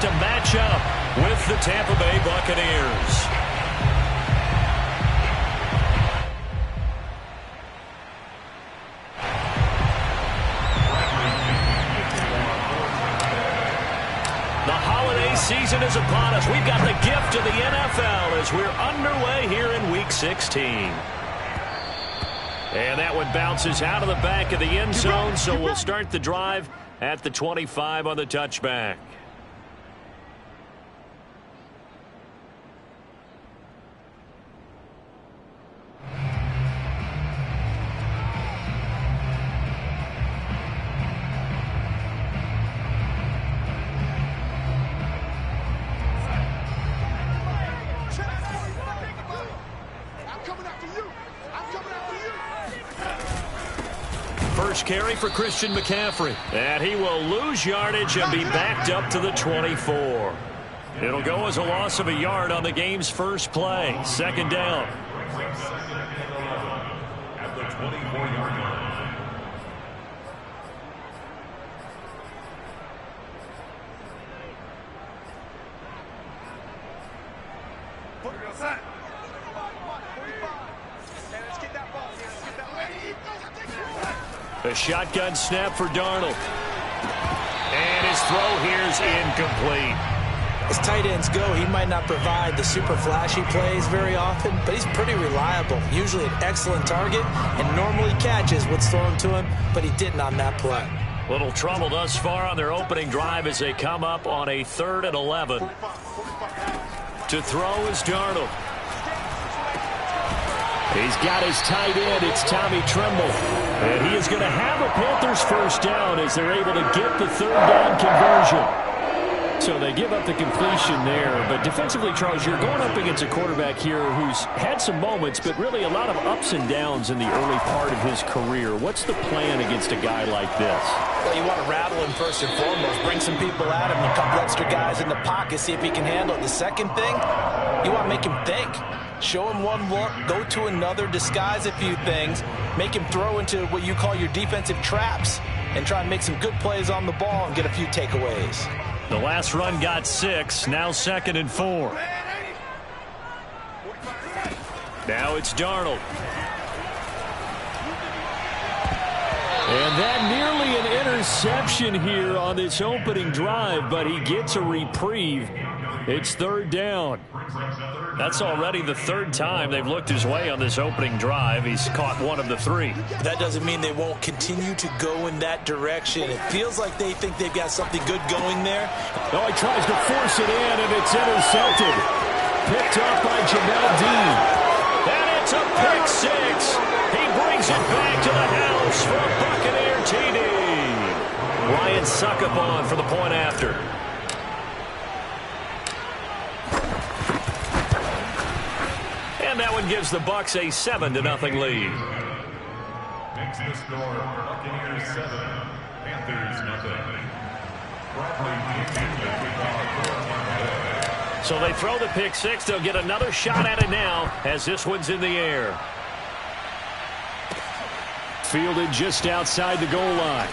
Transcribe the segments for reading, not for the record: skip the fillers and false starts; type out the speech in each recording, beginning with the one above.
to match up with the Tampa Bay Buccaneers. Season is upon us. We've got the gift of the NFL as we're underway here in Week 16. And that one bounces out of the back of the end zone, so we'll start the drive at the 25 on the touchback. First carry for Christian McCaffrey. And he will lose yardage and be backed up to the 24. It'll go as a loss of a yard on the game's first play. Second down. At the 24-yard line. A shotgun snap for Darnold. And his throw here is incomplete. As tight ends go, he might not provide the super flashy plays very often, but he's pretty reliable. Usually an excellent target and normally catches what's thrown to him, but he didn't on that play. Little trouble thus far on their opening drive as they come up on a 3rd and 11. To throw is Darnold. He's got his tight end. It's Tommy Tremble. And he is going to have a Panthers first down as they're able to get the 3rd down conversion. So they give up the completion there. But defensively, Charles, you're going up against a quarterback here who's had some moments, but really a lot of ups and downs in the early part of his career. What's the plan against a guy like this? Well, you want to rattle him first and foremost. Bring some people at him, a couple extra guys in the pocket, see if he can handle it. The second thing, you want to make him think. Show him one look, go to another, disguise a few things, make him throw into what you call your defensive traps, and try and make some good plays on the ball and get a few takeaways. The last run got 6, now 2nd and 4. Now it's Darnold. And that nearly an interception here on this opening drive, but he gets a reprieve. It's 3rd down. That's already the 3rd time they've looked his way on this opening drive. He's caught one of the 3. That doesn't mean they won't continue to go in that direction. It feels like they think they've got something good going there. Oh, he tries to force it in, and it's intercepted. Picked off by Jamel Dean. And it's a pick 6. He brings it back to the house for a Buccaneer TD. Ryan Succopon for the point after. And that one gives the Bucs a 7-0 lead. Makes the score Buccaneers 7, Panthers nothing. So they throw the pick 6. They'll get another shot at it now as this one's in the air. Fielded just outside the goal line.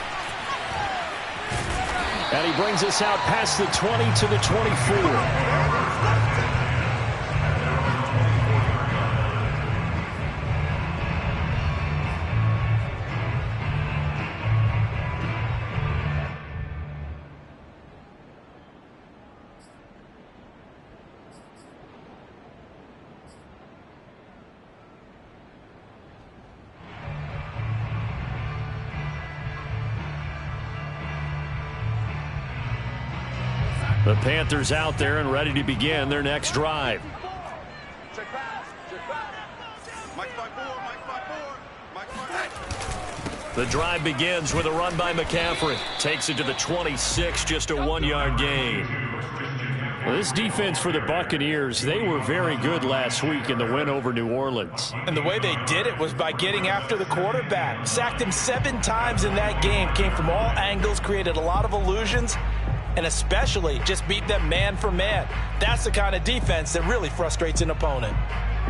And he brings us out past the 20 to the 24. The Panthers out there and ready to begin their next drive. The drive begins with a run by McCaffrey. Takes it to the 26, just a 1-yard gain. Well, this defense for the Buccaneers, they were very good last week in the win over New Orleans. And the way they did it was by getting after the quarterback. Sacked him 7 times in that game. Came from all angles, created a lot of illusions, and especially just beat them man for man. That's the kind of defense that really frustrates an opponent.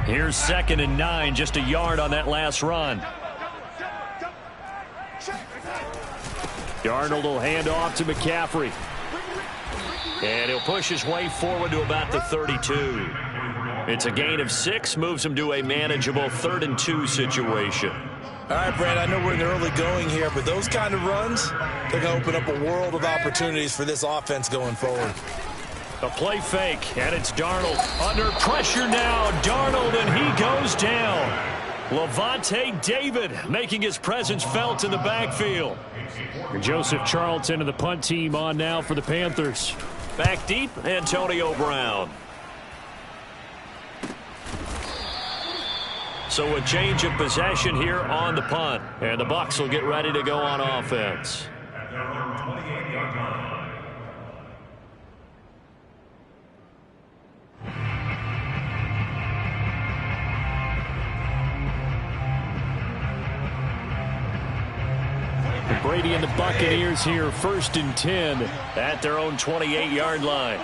Here's 2nd and 9, just a yard on that last run. Darnold will hand off to McCaffrey. And he'll push his way forward to about the 32. It's a gain of 6, moves him to a manageable 3rd and 2 situation. All right, Brad, I know we're in the early going here, but those kind of runs, they're going to open up a world of opportunities for this offense going forward. A play fake, and it's Darnold. Under pressure now, Darnold, and he goes down. Levante David making his presence felt in the backfield. Joseph Charlton and the punt team on now for the Panthers. Back deep, Antonio Brown. So a change of possession here on the punt. And the Bucs will get ready to go on offense. Brady and the Buccaneers here, 1st and 10 at their own 28-yard line.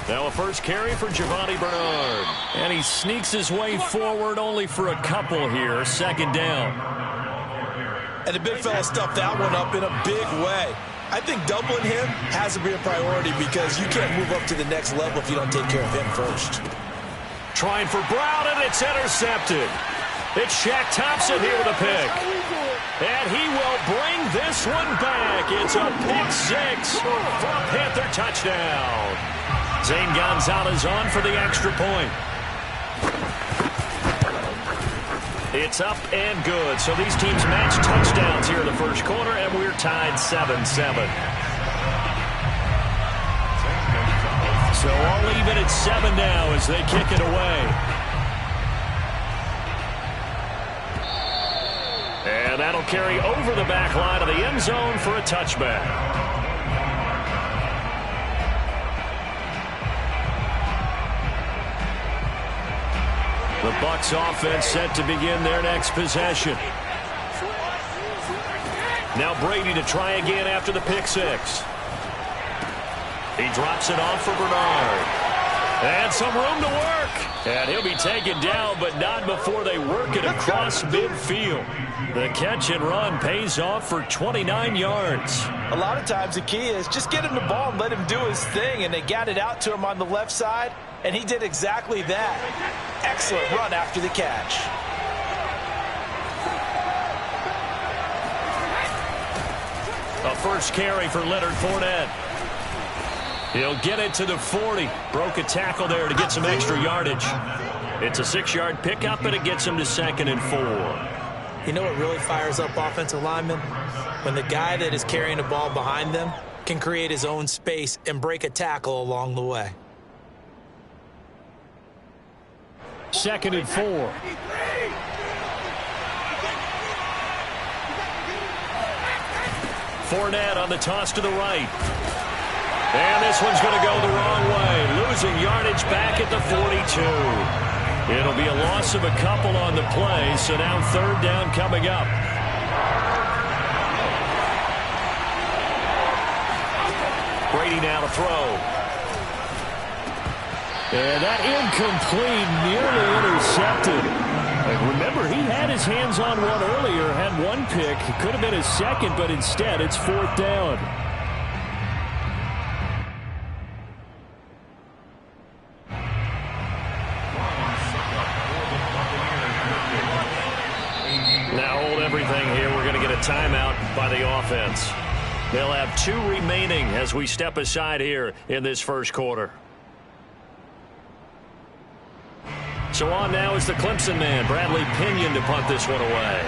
Now a first carry for Giovanni Bernard. And he sneaks his way forward only for a couple here. 2nd down. And the big fella stuffed that one up in a big way. I think doubling him has to be a priority because you can't move up to the next level if you don't take care of him first. Trying for Brown, and it's intercepted. It's Shaq Thompson here with a pick. And he will bring this one back. It's a pick-6 for a Panther touchdown. Zane Gonzalez on for the extra point. It's up and good. So these teams match touchdowns here in the first quarter, and we're tied 7-7. So all even at 7 now as they kick it away. And that'll carry over the back line of the end zone for a touchback. The Bucs offense set to begin their next possession. Now Brady to try again after the pick-6. He drops it off for Bernard. And some room to work. And he'll be taken down, but not before they work it across midfield. The catch and run pays off for 29 yards. A lot of times the key is just get him the ball and let him do his thing. And they got it out to him on the left side, and he did exactly that. Excellent run after the catch. A first carry for Leonard Fournette. He'll get it to the 40. Broke a tackle there to get some extra yardage. It's a 6-yard pickup, and it gets him to 2nd and 4. You know what really fires up offensive linemen? When the guy that is carrying the ball behind them can create his own space and break a tackle along the way. 2nd and 4. Fournette on the toss to the right. And this one's going to go the wrong way. Losing yardage back at the 42. It'll be a loss of a couple on the play, so now 3rd down coming up. Brady now to throw. And that incomplete, nearly intercepted. And remember, he had his hands on one earlier, had one pick. It could have been his 2nd, but instead it's 4th down. Timeout by the offense. They'll have 2 remaining as we step aside here in this first quarter. So on now is the Clemson man, Bradley Pinion, to punt this one away.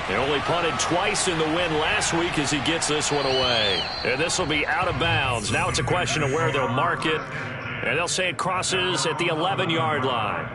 He only punted twice in the win last week as he gets this one away. And this will be out of bounds. Now it's a question of where they'll mark it. And they'll say it crosses at the 11-yard line.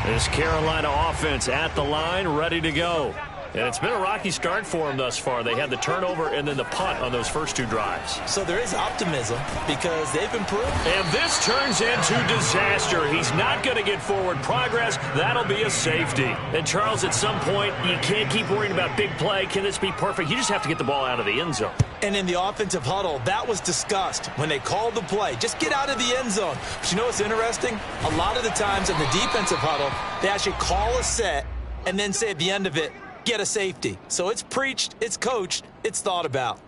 This Carolina offense at the line, ready to go. And it's been a rocky start for them thus far. They had the turnover and then the punt on those first 2 drives. So there is optimism because they've improved. And this turns into disaster. He's not going to get forward progress. That'll be a safety. And, Charles, at some point, you can't keep worrying about big play. Can this be perfect? You just have to get the ball out of the end zone. And in the offensive huddle, that was discussed when they called the play. Just get out of the end zone. But you know what's interesting? A lot of the times in the defensive huddle, they actually call a set and then say at the end of it, get a safety. So it's preached, it's coached, it's thought about.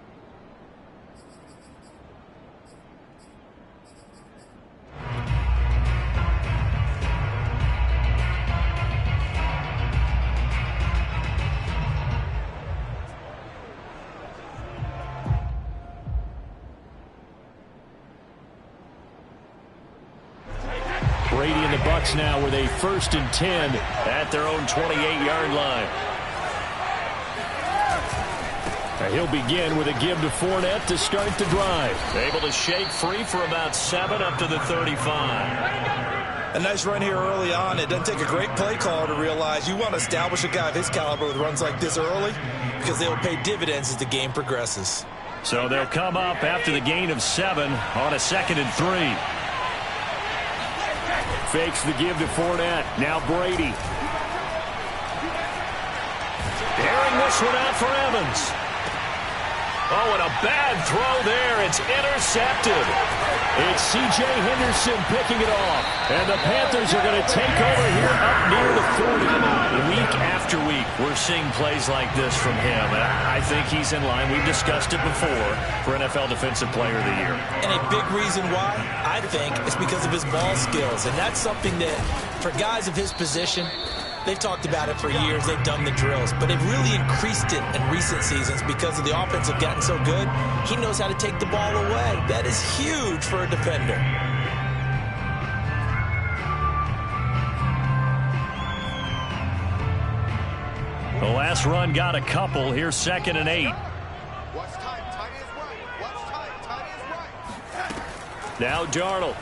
Brady and the Bucs now with a 1st and 10 at their own 28-yard line. He'll begin with a give to Fournette to start the drive. Able to shake free for about 7 up to the 35. A nice run here early on. It doesn't take a great play caller to realize you want to establish a guy of his caliber with runs like this early because they'll pay dividends as the game progresses. So they'll come up after the gain of 7 on a 2nd and 3. Fakes the give to Fournette. Now Brady. Airing this one out for Evans. Oh, and a bad throw there. It's intercepted. It's C.J. Henderson picking it off. And the Panthers are going to take over here up near the 40. Week after week, we're seeing plays like this from him. And I think he's in line. We've discussed it before for NFL Defensive Player of the Year. And a big reason why, I think, is because of his ball skills. And that's something that, for guys of his position, they've talked about it for years. They've done the drills. But they've really increased it in recent seasons because of the offense have gotten so good. He knows how to take the ball away. That is huge for a defender. The last run got a couple. Here's 2nd and 8. Now Darnold.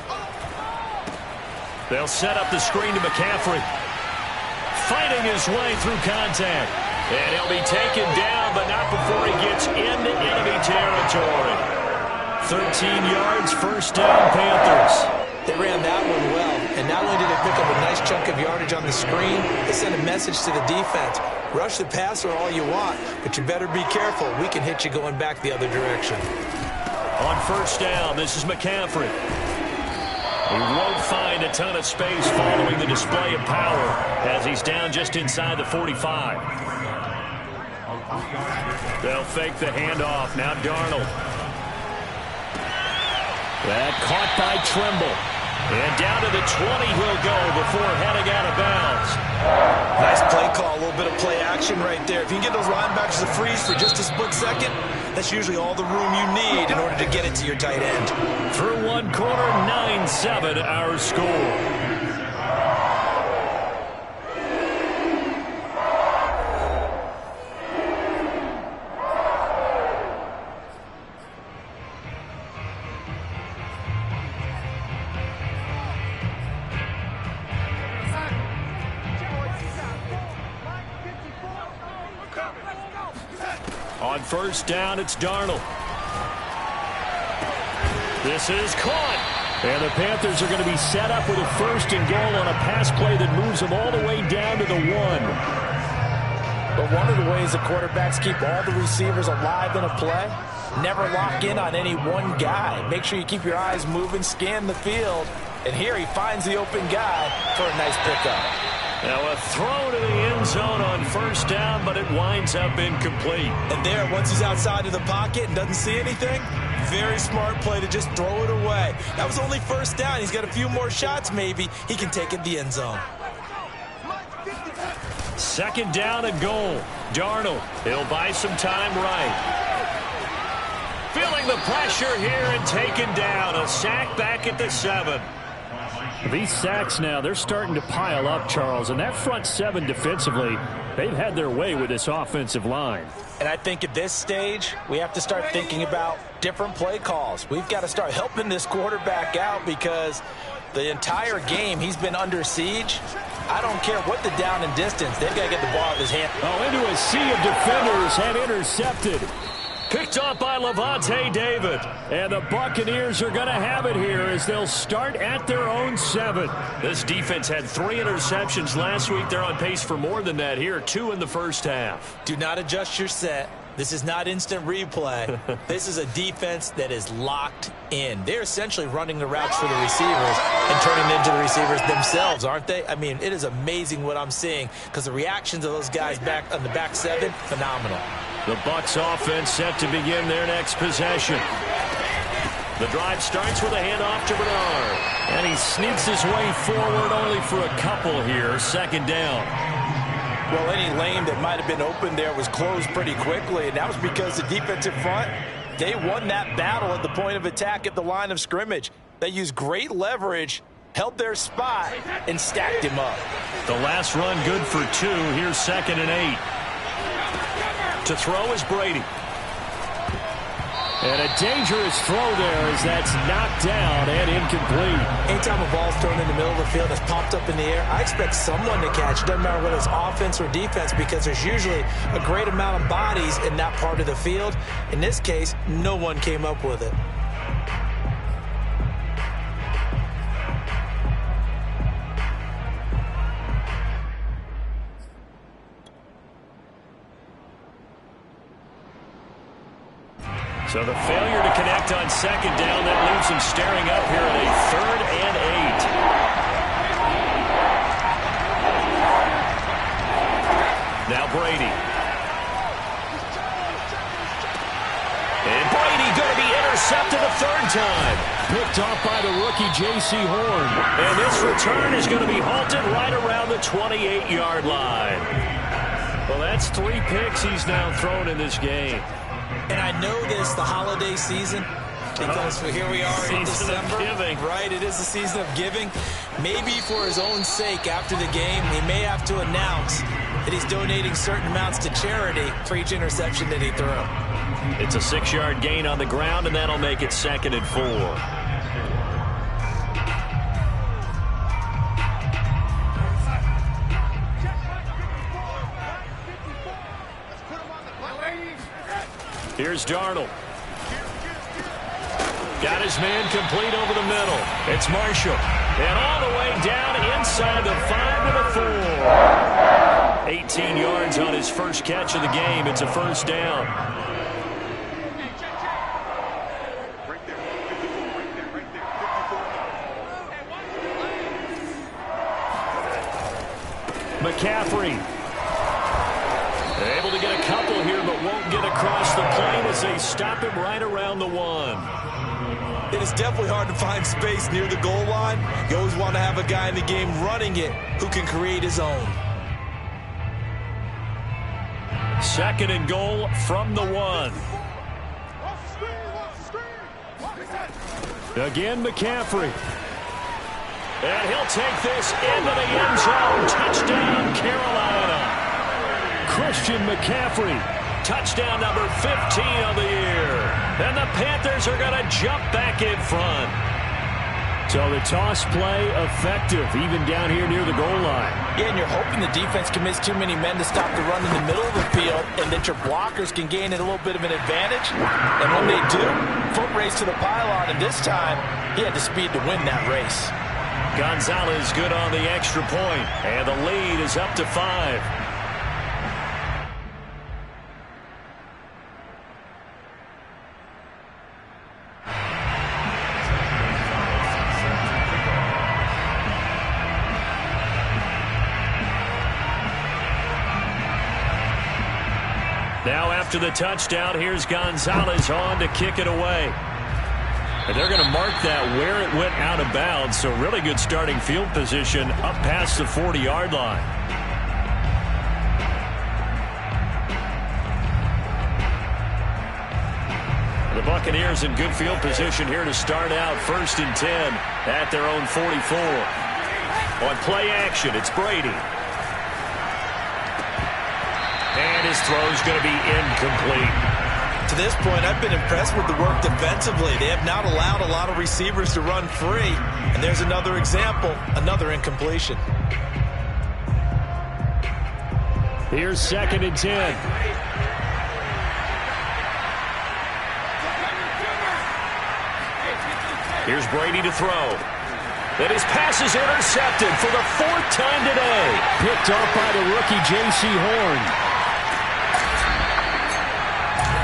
They'll set up the screen to McCaffrey. Fighting his way through contact. And he'll be taken down, but not before he gets into enemy territory. 13 yards, 1st down, Panthers. They ran that one well. And not only did they pick up a nice chunk of yardage on the screen, they sent a message to the defense. Rush the passer all you want, but you better be careful. We can hit you going back the other direction. On 1st down, this is McCaffrey. He won't find a ton of space following the display of power as he's down just inside the 45. They'll fake the handoff. Now Darnold. That caught by Trimble. And down to the 20 he'll go before heading out of bounds. Nice play call, a little bit of play action right there. If you can get those linebackers to freeze for just a split second, that's usually all the room you need in order to get it to your tight end. Through one quarter, 9-7 our score. On 1st down, it's Darnold. This is caught. And the Panthers are going to be set up with a 1st and goal on a pass play that moves them all the way down to the 1. But one of the ways the quarterbacks keep all the receivers alive in a play, never lock in on any one guy. Make sure you keep your eyes moving, scan the field. And here he finds the open guy for a nice pickup. Now a throw to the end zone on 1st down, but it winds up incomplete. And there, once he's outside of the pocket and doesn't see anything, very smart play to just throw it away. That was only 1st down. He's got a few more shots maybe. He can take it the end zone. 2nd down and goal. Darnold, he'll buy some time right. Feeling the pressure here and taken down. A sack back at the 7. These sacks now, they're starting to pile up, Charles. And that front 7 defensively, they've had their way with this offensive line. And I think at this stage, we have to start thinking about different play calls. We've got to start helping this quarterback out because the entire game he's been under siege. I don't care what the down and distance. They've got to get the ball out of his hand. Oh, into a sea of defenders and intercepted. Picked off by Levante David. And the Buccaneers are going to have it here as they'll start at their own 7. This defense had 3 interceptions last week. They're on pace for more than that here. 2 in the first half. Do not adjust your set. This is not instant replay. This is a defense that is locked in. They're essentially running the routes for the receivers and turning into the receivers themselves, aren't they? I mean, it is amazing what I'm seeing because the reactions of those guys back on the back 7, phenomenal. The Bucs offense set to begin their next possession. The drive starts with a handoff to Bernard. And he sneaks his way forward only for a couple here. Second down. Well, any lane that might have been open there was closed pretty quickly, and that was because the defensive front, they won that battle at the point of attack at the line of scrimmage. They used great leverage, held their spot, and stacked him up. The last run good for 2. Here's 2nd and 8. To throw is Brady. And a dangerous throw there as that's knocked down and incomplete. Anytime a ball's thrown in the middle of the field that's popped up in the air, I expect someone to catch. Doesn't matter whether it's offense or defense because there's usually a great amount of bodies in that part of the field. In this case, no one came up with it. So the failure to connect on 2nd down, that leaves him staring up here at a 3rd and 8. Now Brady. And Brady going to be intercepted a 3rd time. Picked off by the rookie J.C. Horn. And this return is going to be halted right around the 28-yard line. Well, that's 3 picks he's now thrown in this game. And I know this, the holiday season, because here we are in December, right? It is the season of giving. Maybe for his own sake, after the game, he may have to announce that he's donating certain amounts to charity for each interception that he threw. It's a 6-yard gain on the ground, and that'll make it 2nd and 4. Here's Darnold. Got his man complete over the middle. It's Marshall. And all the way down inside the 5 to the 4. 18 yards on his first catch of the game. It's a 1st down. McCaffrey. Able to get a couple here, but won't get across the plane as they stop him right around the 1. It is definitely hard to find space near the goal line. You always want to have a guy in the game running it who can create his own. 2nd and goal from the 1. Again, McCaffrey. And he'll take this into the end zone. Touchdown, Carolina. Christian McCaffrey, touchdown number 15 of the year. And the Panthers are going to jump back in front. So the toss play effective, even down here near the goal line. Yeah, and you're hoping the defense commits too many men to stop the run in the middle of the field and that your blockers can gain a little bit of an advantage. And when they do, foot race to the pylon, and this time he had the speed to win that race. Gonzalez good on the extra point, and the lead is up to 5. Now after the touchdown, here's Gonzalez on to kick it away. And they're going to mark that where it went out of bounds. So really good starting field position up past the 40-yard line. The Buccaneers in good field position here to start out 1st and 10 at their own 44. On play action, it's Brady. And his throw's going to be incomplete. To this point, I've been impressed with the work defensively. They have not allowed a lot of receivers to run free. And there's another example, another incompletion. Here's 2nd and 10. Here's Brady to throw. And his pass is intercepted for the 4th time today. Picked off by the rookie J.C. Horn.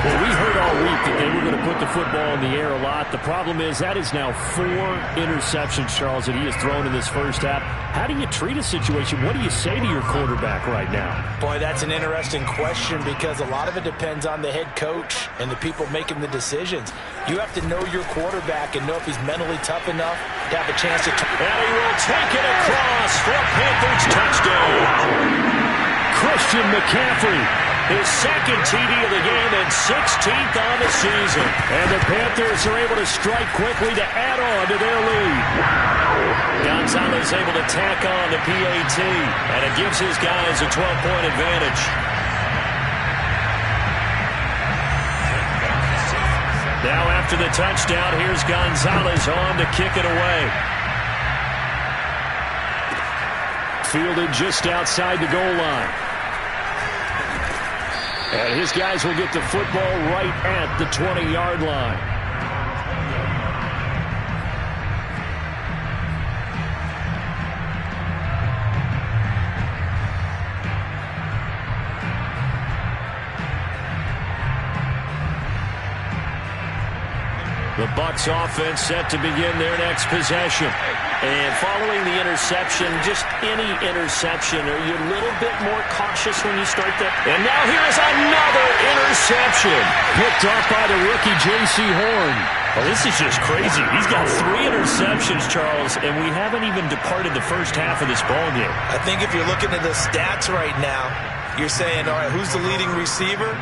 Well, we heard all week that they were going to put the football in the air a lot. The problem is that is now 4 interceptions, Charles, that he has thrown in this first half. How do you treat a situation? What do you say to your quarterback right now? Boy, that's an interesting question because a lot of it depends on the head coach and the people making the decisions. You have to know your quarterback and know if he's mentally tough enough to have a chance to... And he will take it across for a Panthers touchdown. Christian McCaffrey, his 2nd TD of the game and 16th on the season. And the Panthers are able to strike quickly to add on to their lead. Gonzalez able to tack on the PAT, and it gives his guys a 12-point advantage. Now after the touchdown, here's Gonzalez on to kick it away. Fielded just outside the goal line. And his guys will get the football right at the 20-yard line. The Bucs offense set to begin their next possession. And following the interception, just any interception, are you a little bit more cautious when you start that? And now here's another interception. Picked off by the rookie J.C. Horn. Well, this is just crazy. He's got 3 interceptions, Charles, and we haven't even departed the first half of this ballgame. I think if you're looking at the stats right now, you're saying, all right, who's the leading receiver?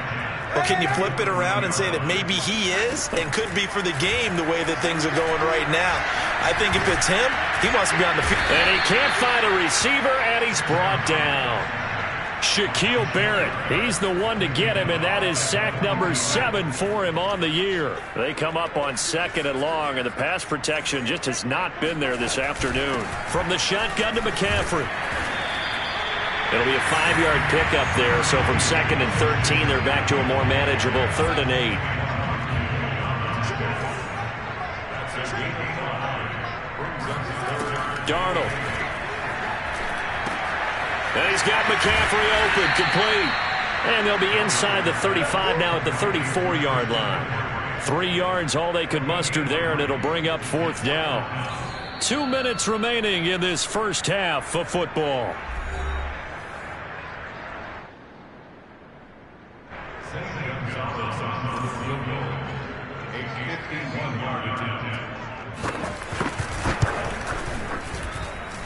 Well, can you flip it around and say that maybe he is and could be for the game the way that things are going right now? I think if it's him, he wants to be on the field. And he can't find a receiver, and he's brought down. Shaquille Barrett, he's the one to get him, and that is sack number 7 for him on the year. They come up on 2nd and long, and the pass protection just has not been there this afternoon. From the shotgun to McCaffrey. It'll be a 5-yard pickup there, so from 2nd and 13, they're back to a more manageable 3rd and 8. Darnold. And he's got McCaffrey open, complete. And they'll be inside the 35 now at the 34-yard line. 3 yards, all they could muster there, and it'll bring up 4th down. 2 minutes remaining in this first half of football.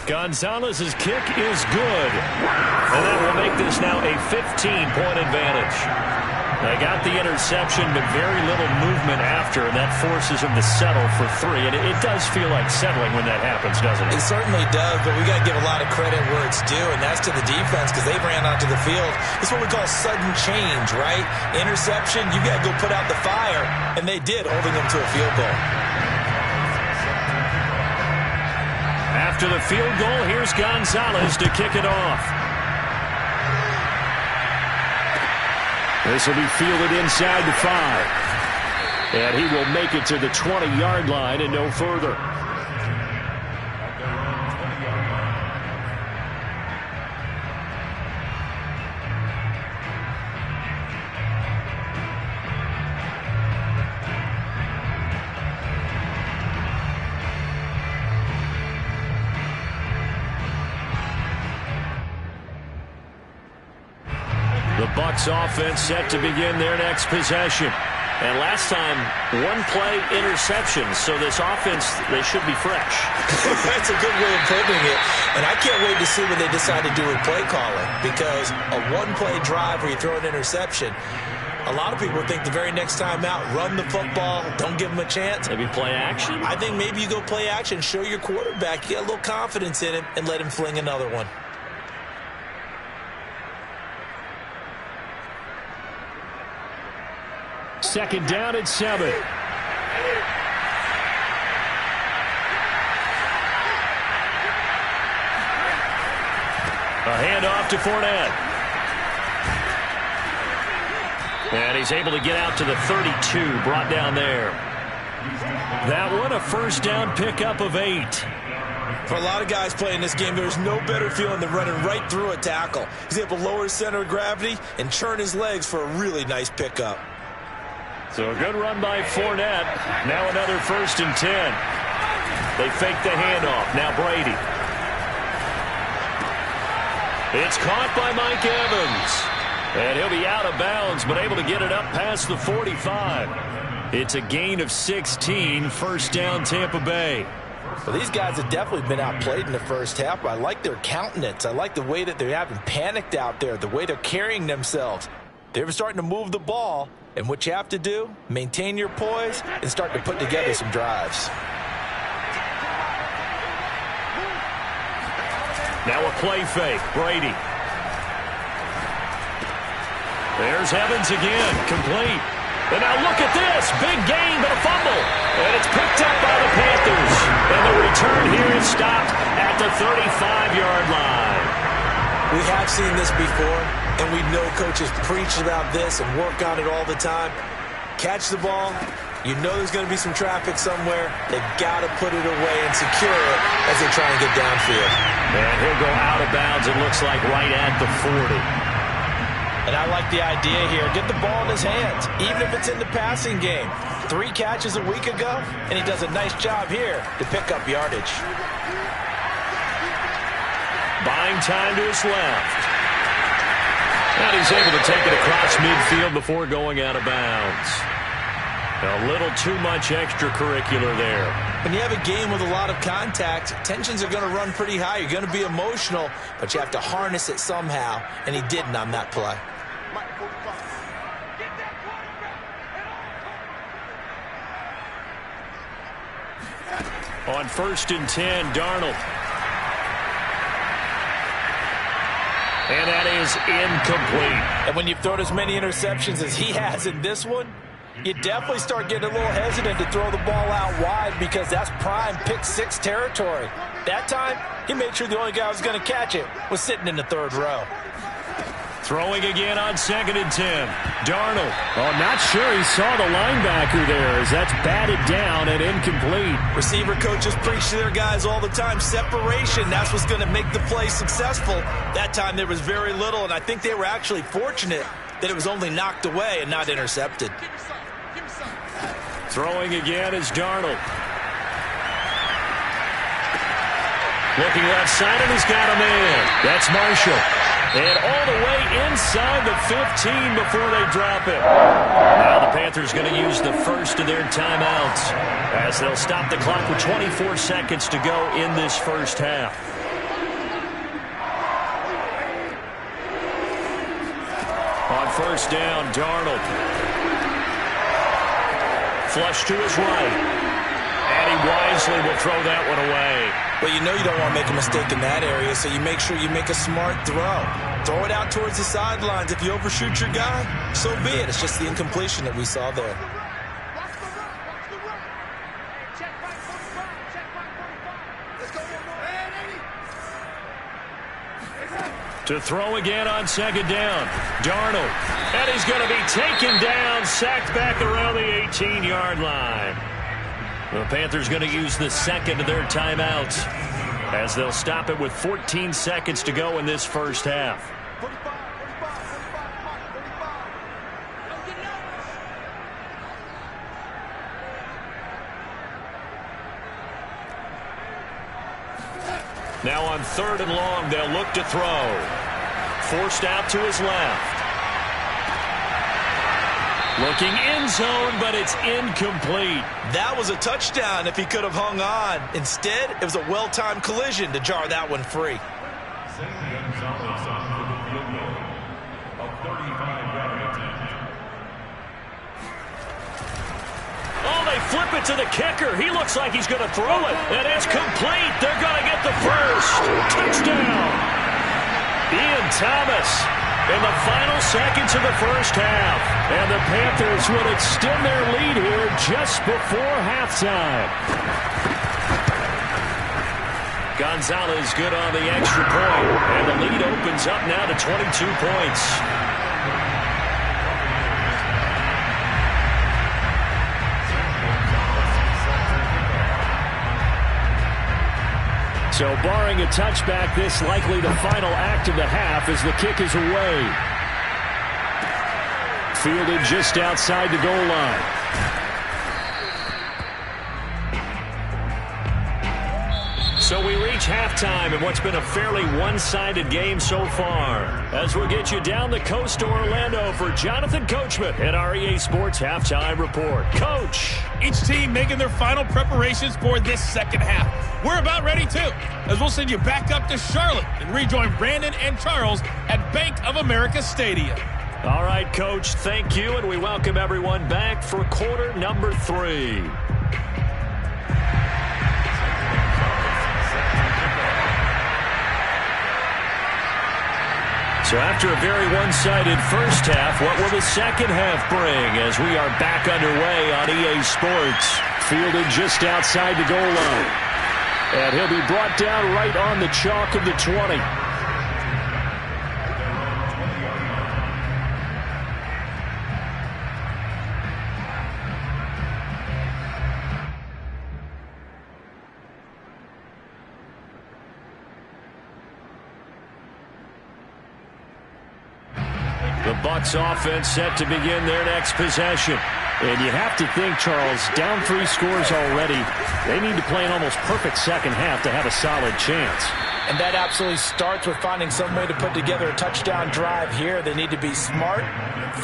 Gonzalez's kick is good. And that will make this now a 15-point advantage. They got the interception, but very little movement after, and that forces them to settle for 3. And it does feel like settling when that happens, doesn't it? It certainly does, but we got to give a lot of credit where it's due, and that's to the defense because they ran onto the field. It's what we call sudden change, right? Interception, you got to go put out the fire, and they did, holding them to a field goal. After the field goal, here's Gonzalez to kick it off. This will be fielded inside the 5. And he will make it to the 20-yard line and no further. The Bucs offense set to begin their next possession. And last time, 1-play interception. So this offense, they should be fresh. That's a good way of putting it. And I can't wait to see what they decide to do with play calling. Because a 1-play drive where you throw an interception, a lot of people think the very next time out, run the football, don't give them a chance. Maybe play action? I think maybe you go play action, show your quarterback, you get a little confidence in him, and let him fling another one. Second down and 7. A handoff to Fournette. And he's able to get out to the 32, brought down there. That one a first down pickup of 8. For a lot of guys playing this game, there's no better feeling than running right through a tackle. He's able to lower his center of gravity and churn his legs for a really nice pickup. So a good run by Fournette. Now another 1st and 10. They fake the handoff. Now Brady. It's caught by Mike Evans. And he'll be out of bounds, but able to get it up past the 45. It's a gain of 16, 1st down Tampa Bay. Well, these guys have definitely been outplayed in the first half. I like their countenance. I like the way that they haven't panicked out there, the way they're carrying themselves. They're starting to move the ball, and what you have to do, maintain your poise and start to put together some drives. Now a play fake, Brady. There's Evans again, complete. And now look at this, big gain, but a fumble. And it's picked up by the Panthers. And the return here is stopped at the 35-yard line. We have seen this before, and we know coaches preach about this and work on it all the time. Catch the ball. You know there's going to be some traffic somewhere. They've got to put it away and secure it as they try and get downfield. And he'll go out of bounds, it looks like, right at the 40. And I like the idea here. Get the ball in his hands, even if it's in the passing game. 3 catches a week ago, and he does a nice job here to pick up yardage. Buying time to his left. And he's able to take it across midfield before going out of bounds. A little too much extracurricular there. When you have a game with a lot of contact, tensions are going to run pretty high. You're going to be emotional, but you have to harness it somehow, and he didn't on that play. On 1st and 10, Darnold. And that is incomplete. And when you've thrown as many interceptions as he has in this one, you definitely start getting a little hesitant to throw the ball out wide because that's prime pick-6 territory. That time, he made sure the only guy who was going to catch it was sitting in the 3rd row. Throwing again on 2nd and 10. Darnold. Oh, not sure he saw the linebacker there as that's batted down and incomplete. Receiver coaches preach to their guys all the time. Separation, that's what's going to make the play successful. That time there was very little, and I think they were actually fortunate that it was only knocked away and not intercepted. Throwing again is Darnold. Looking left side, and he's got a man. That's Marshall. And all the way inside the 15 before they drop it. Now the Panthers going to use the first of their timeouts as they'll stop the clock with 24 seconds to go in this first half. On 1st down, Darnold. Flush to his right. And he wisely will throw that one away. Well, you know you don't want to make a mistake in that area, so you make sure you make a smart throw. Throw it out towards the sidelines. If you overshoot your guy, so be it. It's just the incompletion that we saw there. To throw again on 2nd down. Darnold. And he's going to be taken down, sacked back around the 18-yard line. The Panthers going to use the second of their timeouts as they'll stop it with 14 seconds to go in this first half. Now on 3rd and long, they'll look to throw. Forced out to his left. Looking end zone, but it's incomplete. That was a touchdown if he could have hung on. Instead, it was a well-timed collision to jar that one free. Oh, they flip it to the kicker. He looks like he's going to throw it. And it's complete. They're going to get the first. Touchdown. Ian Thomas in the final seconds of the first half. And the Panthers would extend their lead here just before halftime. Gonzalez good on the extra point. And the lead opens up now to 22 points. So barring a touchback, this likely the final act of the half as the kick is away. Fielded just outside the goal line. So we reach halftime in what's been a fairly one-sided game so far. As we'll get you down the coast to Orlando for Jonathan Coachman at our EA Sports Halftime Report. Coach! Each team making their final preparations for this second half. We're about ready, too, as we'll send you back up to Charlotte and rejoin Brandon and Charles at Bank of America Stadium. All right, Coach, thank you, and we welcome everyone back for quarter number 3. So after a very one-sided first half, what will the second half bring as we are back underway on EA Sports? Fielded just outside the goal line. And he'll be brought down right on the chalk of the 20. The Bucs offense set to begin their next possession. And you have to think, Charles, down 3 scores already. They need to play an almost perfect second half to have a solid chance. And that absolutely starts with finding some way to put together a touchdown drive here. They need to be smart,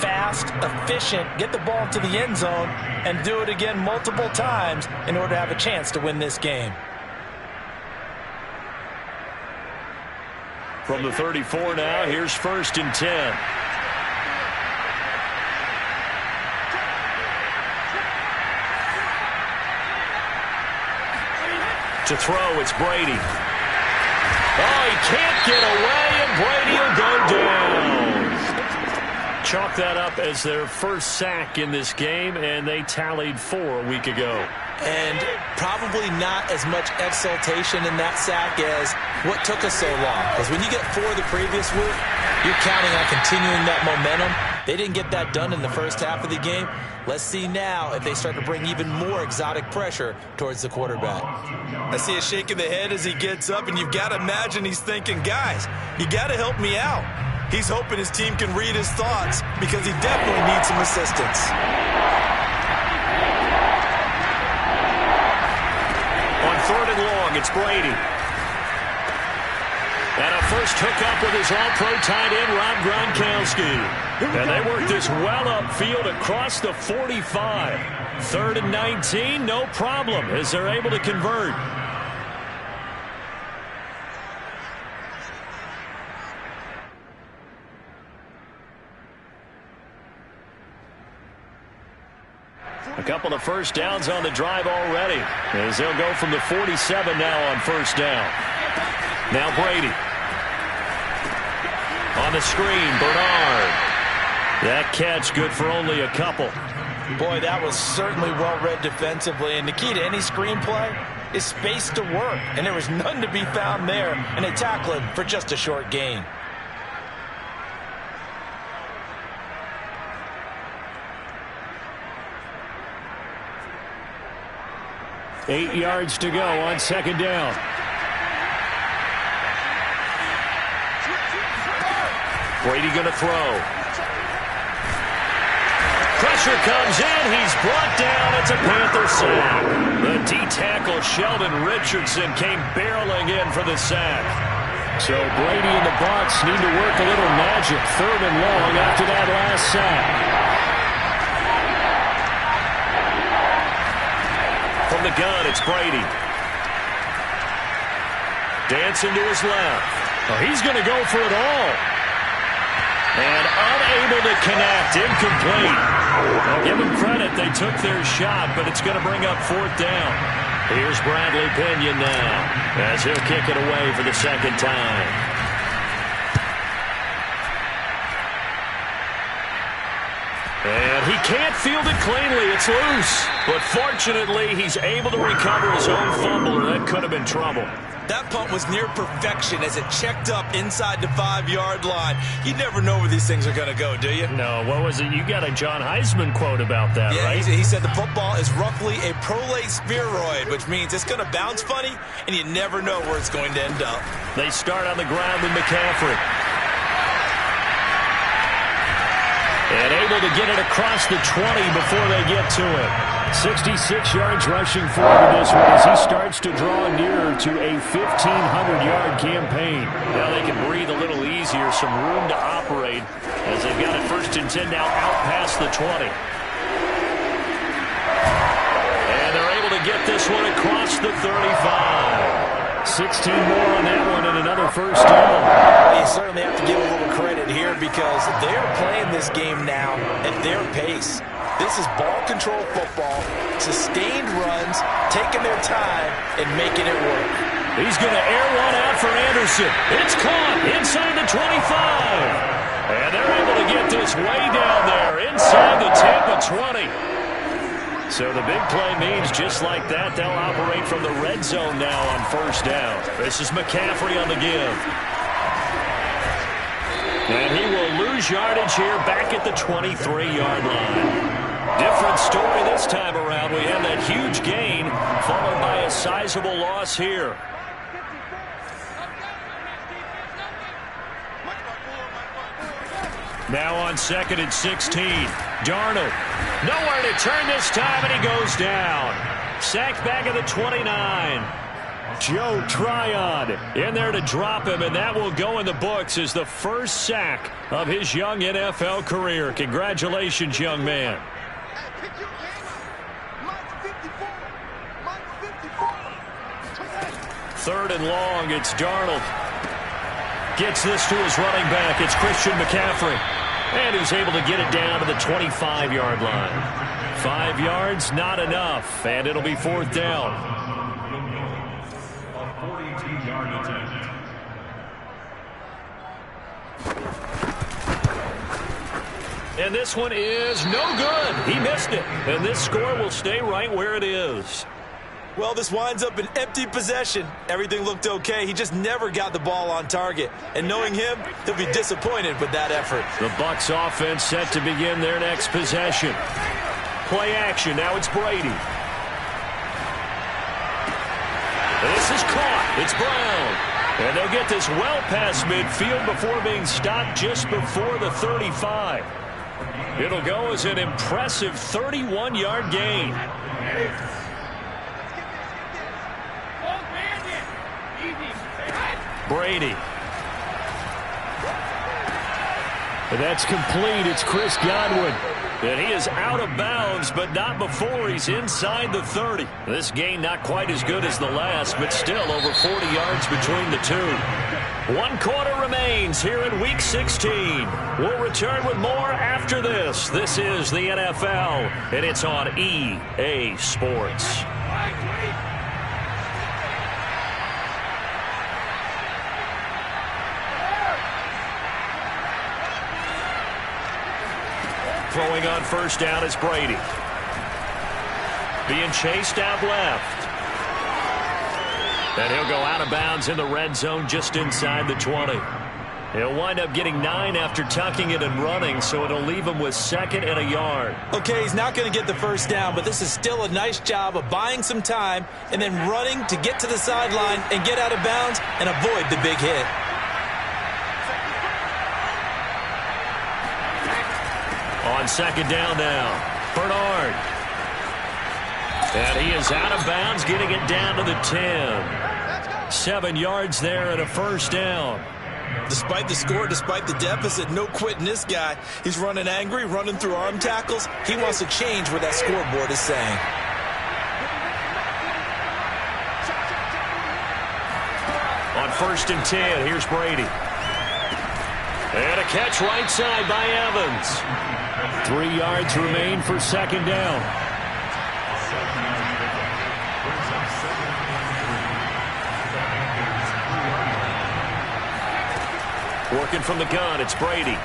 fast, efficient, get the ball to the end zone, and do it again multiple times in order to have a chance to win this game. From the 34 now, here's 1st and 10. To throw, it's Brady. Oh, he can't get away, and Brady will go down. Chalk that up as their first sack in this game, and they tallied 4 a week ago. And probably not as much exultation in that sack as what took us so long. Because when you get 4 the previous week, you're counting on continuing that momentum. They didn't get that done in the first half of the game. Let's see now if they start to bring even more exotic pressure towards the quarterback. I see a shake of the head as he gets up, and you've got to imagine he's thinking, guys, you got to help me out. He's hoping his team can read his thoughts because he definitely needs some assistance. On 3rd and long, it's Brady. And a first hookup with his all-pro tight end, Rob Gronkowski. And they work this well upfield across the 45. 3rd and 19, no problem, as they're able to convert. A couple of first downs on the drive already, as they'll go from the 47 now on 1st down. Now Brady. On the screen, Bernard. That catch good for only a couple. Boy, that was certainly well-read defensively, and the key to any screenplay is space to work, and there was none to be found there, and they tackled him for just a short gain. Eight yards to go on 2nd down. Brady going to throw. Pressure comes in. He's brought down. It's a Panther sack. The D-tackle Sheldon Richardson came barreling in for the sack. So Brady and the Bucs need to work a little magic. 3rd and long after that last sack. From the gun, it's Brady. Dancing to his left. Oh, he's going to go for it all. And unable to connect. Incomplete. I'll give them credit. They took their shot, but it's going to bring up 4th down. Here's Bradley Pinion now as he'll kick it away for the 2nd time. And he can't field it cleanly. It's loose. But fortunately, he's able to recover his own fumble, or that could have been trouble. That punt was near perfection as it checked up inside the 5-yard line. You never know where these things are going to go, do you? No, what was it? You got a John Heisman quote about that, yeah, right? He said the football is roughly a prolate spheroid, which means it's going to bounce funny, and you never know where it's going to end up. They start on the ground with McCaffrey. And able to get it across the 20 before they get to it. 66 yards rushing forward this one as he starts to draw nearer to a 1,500-yard campaign. Now they can breathe a little easier, some room to operate as they've got it 1st and 10 now out past the 20. And they're able to get this one across the 35. 16 more on that one and another first down. You certainly have to give a little credit here because they're playing this game now at their pace. This is ball control football, sustained runs, taking their time, and making it work. He's going to air one out for Anderson. It's caught inside the 25. And they're able to get this way down there inside the Tampa 20. So the big play means just like that, they'll operate from the red zone now on 1st down. This is McCaffrey on the give. And he will lose yardage here back at the 23-yard line. Different story this time around. We have that huge gain followed by a sizable loss here. Now on 2nd and 16. Darnold. Nowhere to turn this time, and he goes down. Sacked back at the 29. Joe Tryon in there to drop him, and that will go in the books as the first sack of his young NFL career. Congratulations, young man. 3rd and long, it's Darnold. Gets this to his running back. It's Christian McCaffrey. And he's able to get it down to the 25-yard line. 5 yards, not enough. And it'll be 4th down. A 42-yard attempt. And this one is no good. He missed it. And this score will stay right where it is. Well, this winds up an empty possession. Everything looked okay. He just never got the ball on target. And knowing him, he'll be disappointed with that effort. The Bucs offense set to begin their next possession. Play action. Now it's Brady. This is caught. It's Brown. And they'll get this well past midfield before being stopped just before the 35. It'll go as an impressive 31-yard gain. Brady. And that's complete. It's Chris Godwin. And he is out of bounds, but not before he's inside the 30. This gain not quite as good as the last, but still over 40 yards between the two. 1 quarter remains here in Week 16. We'll return with more after this. This is the NFL, and it's on EA Sports. Throwing on 1st down is Brady. Being chased out left. And he'll go out of bounds in the red zone just inside the 20. He'll wind up getting 9 after tucking it and running, so it'll leave him with 2nd and a yard. Okay, he's not going to get the 1st down, but this is still a nice job of buying some time and then running to get to the sideline and get out of bounds and avoid the big hit. On 2nd down now, Bernard. And he is out of bounds, getting it down to the 10. 7 yards there and a 1st down. Despite the score, despite the deficit, no quitting this guy. He's running angry, running through arm tackles. He wants to change what that scoreboard is saying. On 1st and 10, here's Brady. And a catch right side by Evans. 3 yards remain for 2nd down. Working from the gun, it's Brady.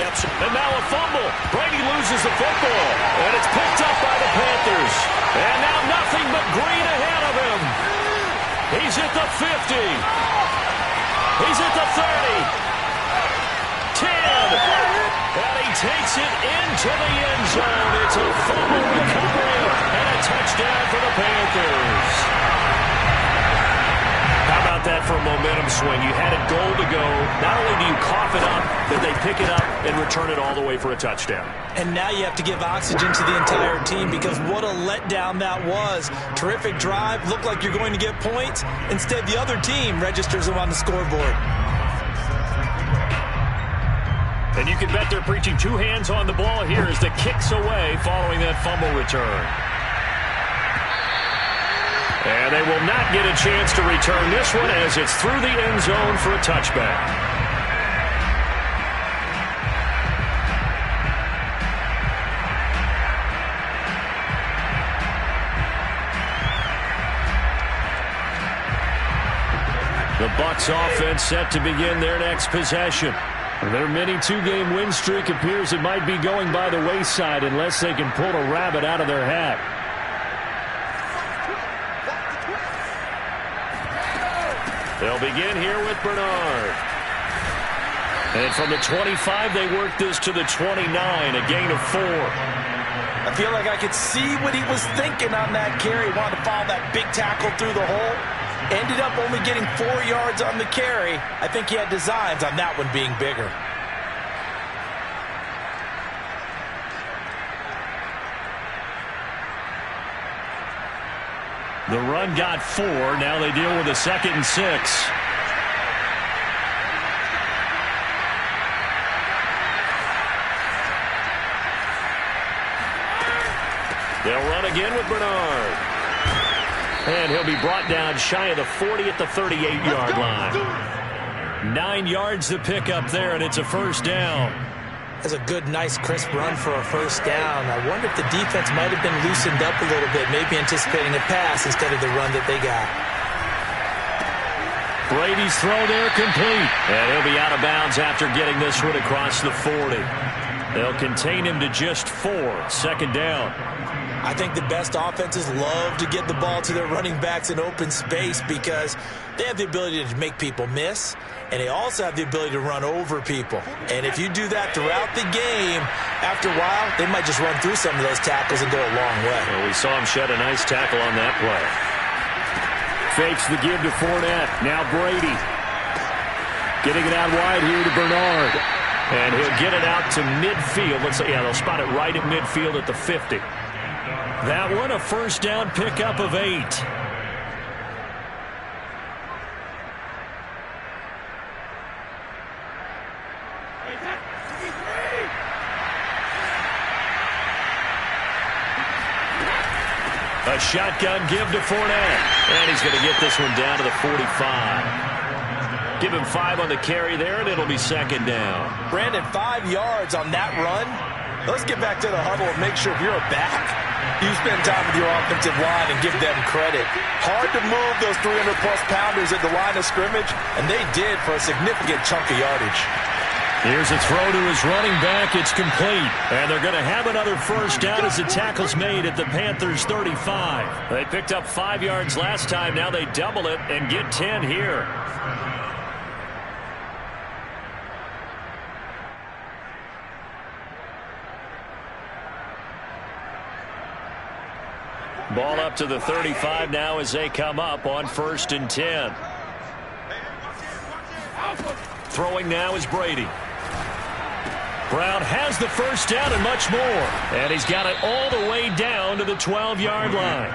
steps. And now a fumble. Brady loses the football. And it's picked up by the Panthers. And now nothing but green ahead of him. He's at the 50. He's at the 30. 10. And he takes it into the end zone. It's a fumble recovery and a touchdown for the Panthers. How about that for a momentum swing? You had a goal to go. Not only do you cough it up, but they pick it up and return it all the way for a touchdown. And now you have to give oxygen to the entire team because what a letdown that was. Terrific drive. Looked like you're going to get points. Instead, the other team registers them on the scoreboard. And you can bet they're preaching two hands on the ball here as the kick's away following that fumble return. And they will not get a chance to return this one as it's through the end zone for a touchback. The Bucs offense set to begin their next possession. Their mini two-game win streak appears it might be going by the wayside unless they can pull a rabbit out of their hat. They'll begin here with Bernard. And from the 25, they work this to the 29, a gain of 4. I feel like I could see what he was thinking on that carry. He wanted to follow that big tackle through the hole. Ended up only getting 4 yards on the carry. I think he had designs on that one being bigger. The run got 4. Now they deal with a 2nd and 6. They'll run again with Bernard. And he'll be brought down shy of the 40 at the 38-yard line. 9 yards to pick up there, and it's a first down. That's a good, nice, crisp run for a first down. I wonder if the defense might have been loosened up a little bit, maybe anticipating a pass instead of the run that they got. Brady's throw there complete. And he'll be out of bounds after getting this one across the 40. They'll contain him to just 4. Second down. I think the best offenses love to get the ball to their running backs in open space because they have the ability to make people miss, and they also have the ability to run over people. And if you do that throughout the game, after a while, they might just run through some of those tackles and go a long way. Well, we saw him shed a nice tackle on that play. Fakes the give to Fournette. Now Brady. Getting it out wide here to Bernard. And he'll get it out to midfield. Let's say, yeah, they'll spot it right at midfield at the 50. That one, a first down pickup of 8. A shotgun give to Fournette. And he's going to get this one down to the 45. Give him 5 on the carry there, and it'll be second down. Brandon, 5 yards on that run. Let's get back to the huddle and make sure if you're a back, you spend time with your offensive line and give them credit. Hard to move those 300-plus pounders at the line of scrimmage, and they did for a significant chunk of yardage. Here's a throw to his running back. It's complete. And they're going to have another first down as the tackle's made at the Panthers' 35. They picked up 5 yards last time. Now they double it and get 10 here. Ball up to the 35 now as they come up on 1st and 10. Throwing now is Brady. Brown has the first down and much more. And he's got it all the way down to the 12-yard line.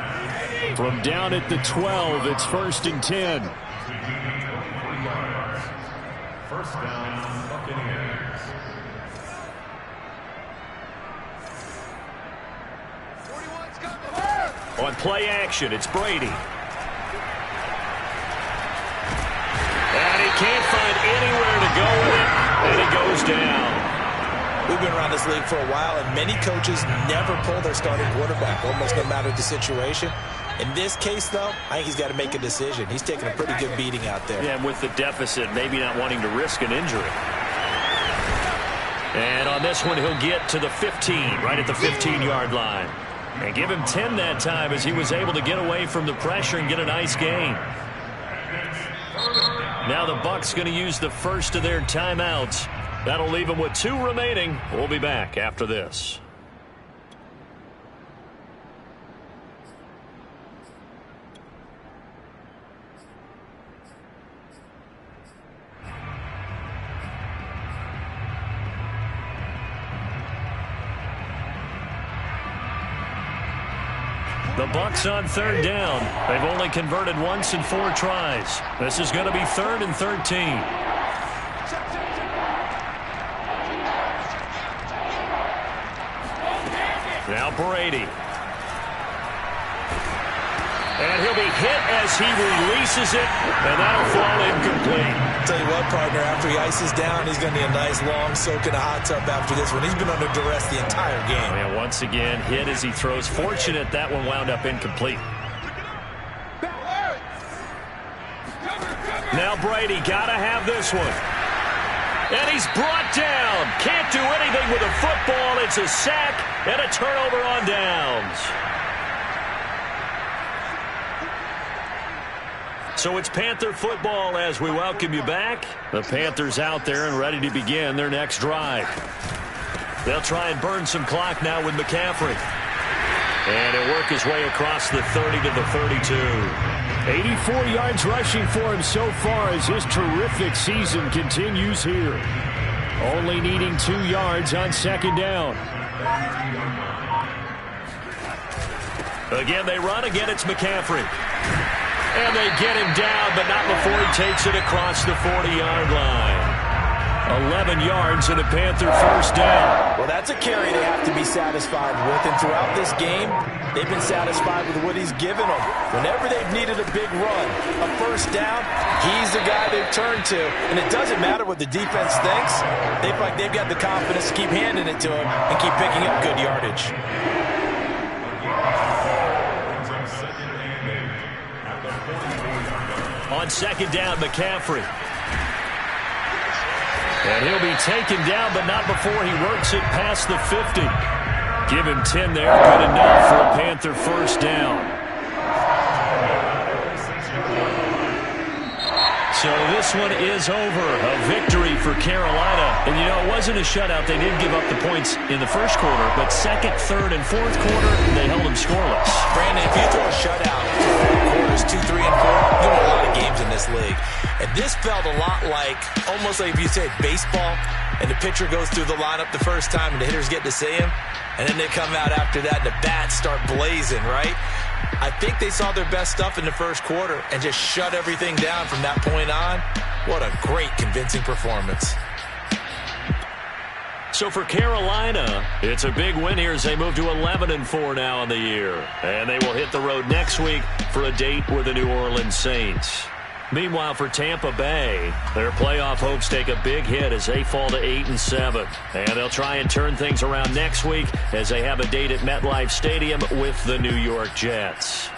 From down at the 12, it's 1st and 10. First down, Buccaneers. On play action, it's Brady. And he can't find anywhere to go with it, and he goes down. We've been around this league for a while, and many coaches never pull their starting quarterback, almost no matter the situation. In this case, though, I think he's got to make a decision. He's taking a pretty good beating out there. Yeah, and with the deficit, maybe not wanting to risk an injury. And on this one, he'll get to the 15, right at the 15-yard line. And give him 10 that time as he was able to get away from the pressure and get a nice gain. Now the Bucs going to use the first of their timeouts. That'll leave them with 2 remaining. We'll be back after this. The Bucs on 3rd down. They've only converted once in 4 tries. This is going to be 3rd and 13. Now Brady. And he'll be hit as he releases it, and that'll fall incomplete. Tell you what, partner, after he ices down, he's going to need a nice long soak in a hot tub after this one. He's been under duress the entire game. And once again, hit as he throws. Fortunate that one wound up incomplete. Now Brady, got to have this one. And he's brought down. Can't do anything with a football. It's a sack and a turnover on downs. So it's Panther football as we welcome you back. The Panthers out there and ready to begin their next drive. They'll try and burn some clock now with McCaffrey. And he'll work his way across the 30 to the 32. 84 yards rushing for him so far as his terrific season continues here. Only needing 2 yards on 2nd down. Again, they run. Again, it's McCaffrey. And they get him down, but not before he takes it across the 40-yard line. 11 yards and a Panther first down. Well, that's a carry they have to be satisfied with. And throughout this game, they've been satisfied with what he's given them. Whenever they've needed a big run, a first down, he's the guy they've turned to. And it doesn't matter what the defense thinks. They feel like they've got the confidence to keep handing it to him and keep picking up good yardage. On 2nd down, McCaffrey. And he'll be taken down, but not before he works it past the 50. Give him 10 there. Good enough for a Panther first down. So this one is over. A victory for Carolina. And, you know, it wasn't a shutout. They did give up the points in the first quarter, but 2nd, 3rd, and 4th quarter, they held them scoreless. Brandon, if you throw a shutout for quarters 2, 3, and 4, you win a lot of games in this league. And this felt a lot like, almost like if you said baseball, and the pitcher goes through the lineup the first time, and the hitters get to see him, and then they come out after that, and the bats start blazing, right? I think they saw their best stuff in the first quarter and just shut everything down from that point on. What a great, convincing performance. So for Carolina, it's a big win here as they move to 11-4 now in the year. And they will hit the road next week for a date with the New Orleans Saints. Meanwhile, for Tampa Bay, their playoff hopes take a big hit as they fall to 8-7. And they'll try and turn things around next week as they have a date at MetLife Stadium with the New York Jets.